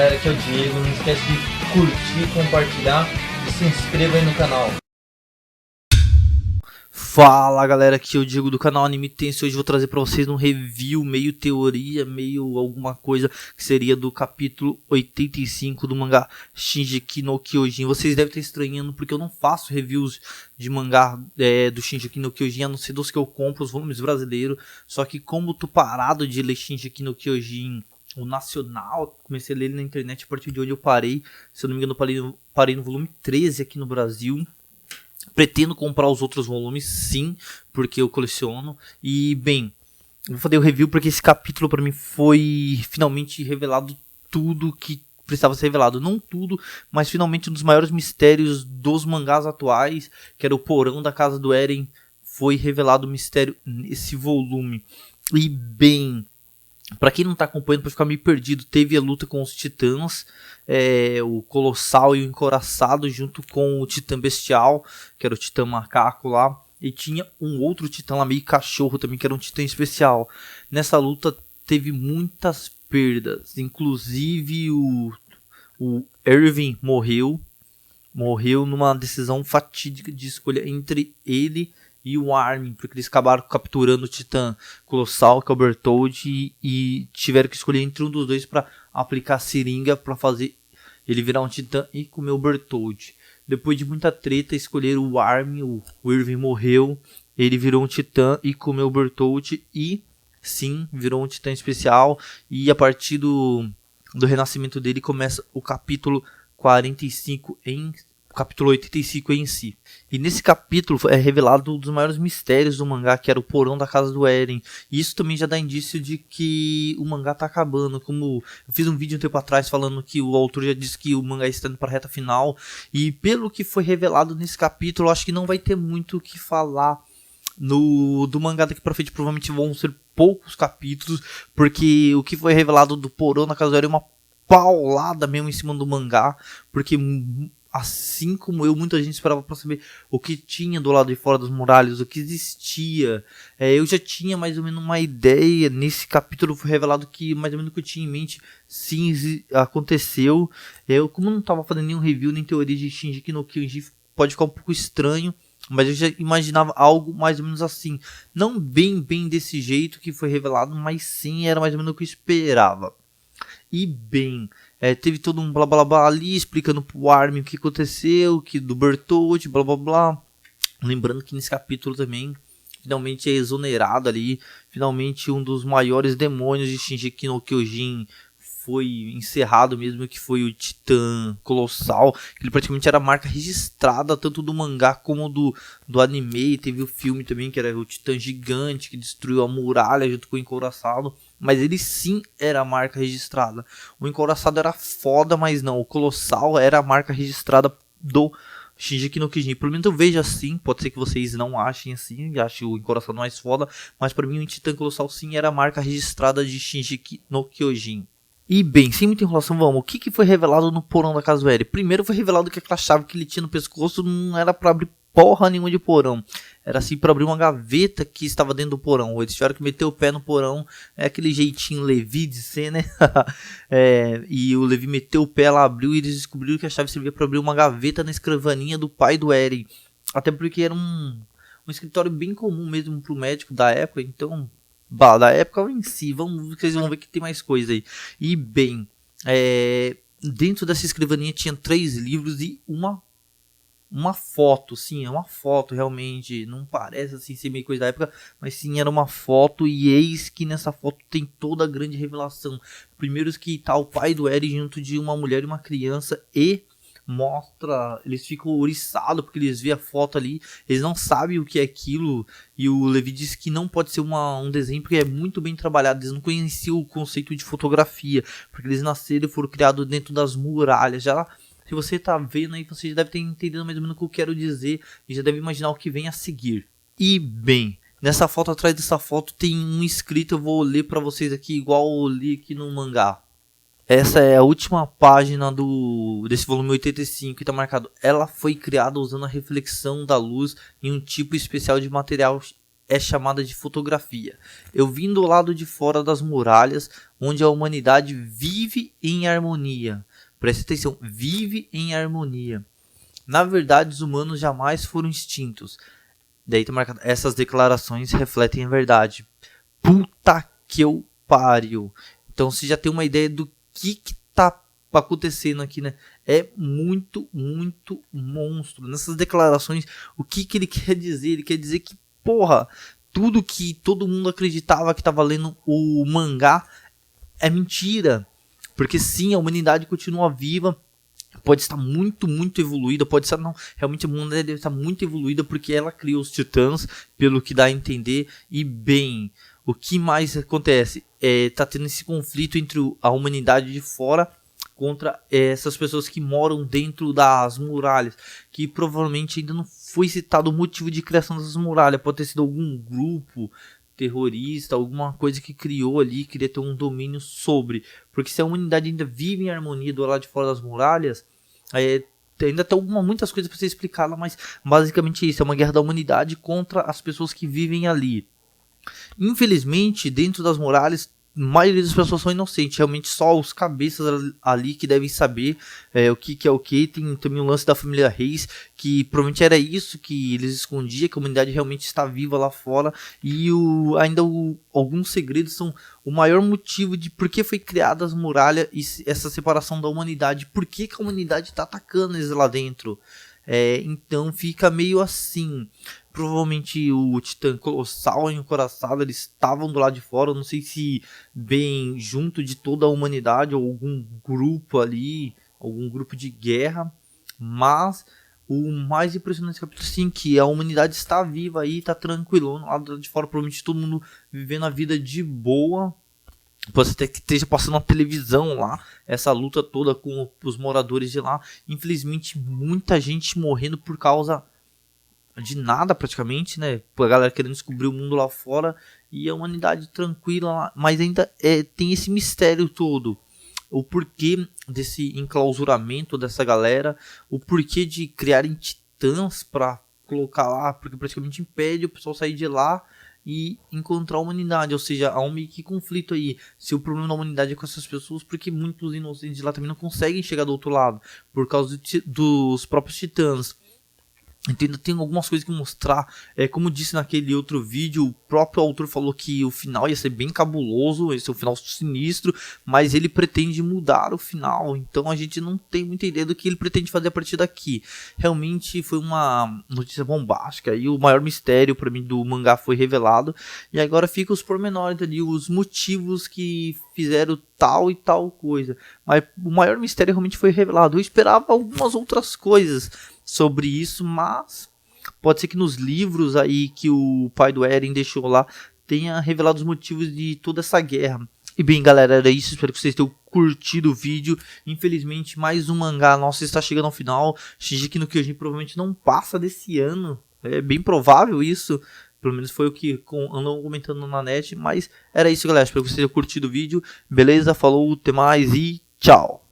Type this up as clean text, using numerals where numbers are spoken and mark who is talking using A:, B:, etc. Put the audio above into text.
A: galera, aqui é o Diego, não esquece de curtir, compartilhar e se inscreva aí no canal.
B: Fala galera, aqui é o Diego do canal Anime Tense. Hoje eu vou trazer pra vocês um review, meio teoria, meio alguma coisa que seria do capítulo 85 do mangá Shingeki no Kyojin. Vocês devem estar estranhando porque eu não faço reviews de mangá do Shingeki no Kyojin, a não ser dos que eu compro, os volumes brasileiros. Só que como eu tô parado de ler Shingeki no Kyojin, o nacional, comecei a ler ele na internet, a partir de onde eu parei, se eu não me engano eu parei no volume 13 aqui no Brasil. Pretendo comprar os outros volumes, sim, porque eu coleciono. E, bem, vou fazer o review porque esse capítulo pra mim foi finalmente revelado tudo que precisava ser revelado. Não tudo, mas finalmente um dos maiores mistérios dos mangás atuais, que era o porão da casa do Eren, foi revelado o mistério nesse volume. E, bem, pra quem não tá acompanhando, pra ficar meio perdido, teve a luta com os titãs, o Colossal e o Encoraçado, junto com o Titã Bestial, que era o Titã Macaco lá, e tinha um outro Titã lá, meio cachorro também, que era um Titã especial. Nessa luta teve muitas perdas, inclusive o Erwin morreu numa decisão fatídica de escolha entre ele e o Armin, porque eles acabaram capturando o Titã Colossal, que é o Bertholdt, e tiveram que escolher entre um dos dois para aplicar a seringa para fazer ele virar um Titã e comer o Bertholdt. Depois de muita treta, escolheram o Armin, o Irving morreu, ele virou um Titã e comeu o Bertholdt e sim, virou um Titã especial, e a partir do renascimento dele começa o capítulo 45 capítulo 85 em si. E nesse capítulo é revelado um dos maiores mistérios do mangá, que era o porão da casa do Eren. E isso também já dá indício de que o mangá tá acabando. Como eu fiz um vídeo um tempo atrás falando que o autor já disse que o mangá está indo para a reta final. E pelo que foi revelado nesse capítulo, eu acho que não vai ter muito o que falar do mangá daqui pra frente. Provavelmente vão ser poucos capítulos, porque o que foi revelado do porão da casa do Eren é uma paulada mesmo em cima do mangá. Porque assim como eu, muita gente esperava para saber o que tinha do lado de fora das muralhas, o que existia. Eu já tinha mais ou menos uma ideia. Nesse capítulo foi revelado que mais ou menos o que eu tinha em mente sim aconteceu. Como eu não estava fazendo nenhum review nem teoria de Shingeki no Kyojin, pode ficar um pouco estranho, mas eu já imaginava algo mais ou menos assim. Não bem desse jeito que foi revelado, mas sim era mais ou menos o que eu esperava. E bem, teve todo um blá blá blá ali explicando pro Armin o que aconteceu, que do Bertholdt, blá blá blá. Lembrando que nesse capítulo também finalmente é exonerado ali, finalmente um dos maiores demônios de Shingeki no Kyojin foi encerrado mesmo, que foi o Titã Colossal. Ele praticamente era a marca registrada tanto do mangá como do anime. E teve o filme também, que era o Titã Gigante, que destruiu a muralha junto com o Encouraçado. Mas ele sim era a marca registrada. O Encouraçado era foda, mas não. O Colossal era a marca registrada do Shingeki no Kyojin. Pelo menos eu vejo assim. Pode ser que vocês não achem assim, achem o Encouraçado mais foda. Mas para mim o Titã Colossal sim era a marca registrada de Shingeki no Kyojin. E bem, sem muita enrolação, vamos. O que foi revelado no porão da casa do Eren? Primeiro foi revelado que aquela chave que ele tinha no pescoço não era pra abrir porra nenhuma de porão. Era assim pra abrir uma gaveta que estava dentro do porão. Eles tiveram que meter o pé no porão. É aquele jeitinho Levi de ser, né? E o Levi meteu o pé, ela abriu e eles descobriram que a chave servia pra abrir uma gaveta na escrivaninha do pai do Eren. Até porque era um escritório bem comum mesmo pro médico da época, então... da época em si, vocês vão ver que tem mais coisa aí. E bem, dentro dessa escrivaninha tinha 3 livros e uma foto, sim, é uma foto realmente, não parece assim ser meio coisa da época, mas sim era uma foto, e eis que nessa foto tem toda a grande revelação. Primeiro que tá o pai do Eren junto de uma mulher e uma criança, e mostra, eles ficam ouriçados porque eles vê a foto ali, eles não sabem o que é aquilo, e o Levi diz que não pode ser um desenho porque é muito bem trabalhado. Eles não conheciam o conceito de fotografia, porque eles nasceram e foram criados dentro das muralhas. Já se você tá vendo aí, você já deve ter entendido mais ou menos o que eu quero dizer e já deve imaginar o que vem a seguir. E bem, nessa foto, atrás dessa foto tem um escrito, eu vou ler pra vocês aqui igual eu li aqui no mangá. Essa é a última página desse volume 85 que está marcado. Ela foi criada usando a reflexão da luz em um tipo especial de material é chamada de fotografia. Eu vim do lado de fora das muralhas, onde a humanidade vive em harmonia. Preste atenção, vive em harmonia. Na verdade, os humanos jamais foram extintos. Daí tá marcado, essas declarações refletem a verdade. Puta que eu pariu. Então você já tem uma ideia do que tá acontecendo aqui, né? É muito, muito monstro. Nessas declarações, o que ele quer dizer? Ele quer dizer que, porra, tudo que todo mundo acreditava que tava lendo o mangá é mentira. Porque sim, a humanidade continua viva. Pode estar muito, muito evoluída. Pode estar, não, realmente a humanidade deve estar muito evoluída porque ela criou os titãs, pelo que dá a entender. E bem, o que mais acontece? Tá tendo esse conflito entre a humanidade de fora contra essas pessoas que moram dentro das muralhas, que provavelmente ainda não foi citado o motivo de criação dessas muralhas. Pode ter sido algum grupo terrorista, alguma coisa que criou ali, queria ter um domínio sobre, porque se a humanidade ainda vive em harmonia do lado de fora das muralhas, ainda tem muitas coisas para ser explicada, mas basicamente isso, é uma guerra da humanidade contra as pessoas que vivem ali. Infelizmente, dentro das muralhas, a maioria das pessoas são inocentes, realmente só os cabeças ali que devem saber o que é o que. Tem também o lance da família Reis, que provavelmente era isso que eles escondiam, que a humanidade realmente está viva lá fora, e alguns segredos são o maior motivo de por que foi criada as muralhas e essa separação da humanidade, por que a humanidade está atacando eles lá dentro. Então fica meio assim. Provavelmente o Titã Colossal e o Encoraçado, eles estavam do lado de fora. Eu não sei se bem junto de toda a humanidade ou algum grupo ali, algum grupo de guerra. Mas o mais impressionante capítulo sim, que a humanidade está viva aí, está tranquilo. Do lado de fora, provavelmente todo mundo vivendo a vida de boa. Pode até que esteja passando na televisão lá, essa luta toda com os moradores de lá. Infelizmente, muita gente morrendo por causa de nada praticamente, né? A galera querendo descobrir o mundo lá fora e a humanidade tranquila lá. Mas ainda tem esse mistério todo. O porquê desse enclausuramento dessa galera, o porquê de criarem titãs para colocar lá, porque praticamente impede o pessoal sair de lá e encontrar a humanidade. Ou seja, há um meio que conflito aí. Se o problema da humanidade é com essas pessoas, porque muitos inocentes de lá também não conseguem chegar do outro lado, por causa dos próprios titãs. Então tem algumas coisas que mostrar. Como disse naquele outro vídeo, o próprio autor falou que o final ia ser bem cabuloso, esse é um final sinistro, mas ele pretende mudar o final. Então a gente não tem muita ideia do que ele pretende fazer a partir daqui. Realmente foi uma notícia bombástica e o maior mistério para mim do mangá foi revelado. E agora fica os pormenores ali, os motivos que fizeram tal e tal coisa. Mas o maior mistério realmente foi revelado. Eu esperava algumas outras coisas sobre isso, mas pode ser que nos livros aí que o pai do Eren deixou lá tenha revelado os motivos de toda essa guerra. E bem, galera, era isso. Espero que vocês tenham curtido o vídeo. Infelizmente, mais um mangá nosso está chegando ao final. Shingeki no Kyojin provavelmente não passa desse ano. É bem provável isso. Pelo menos foi o que andam comentando na net. Mas era isso, galera. Espero que vocês tenham curtido o vídeo. Beleza? Falou, até mais e tchau.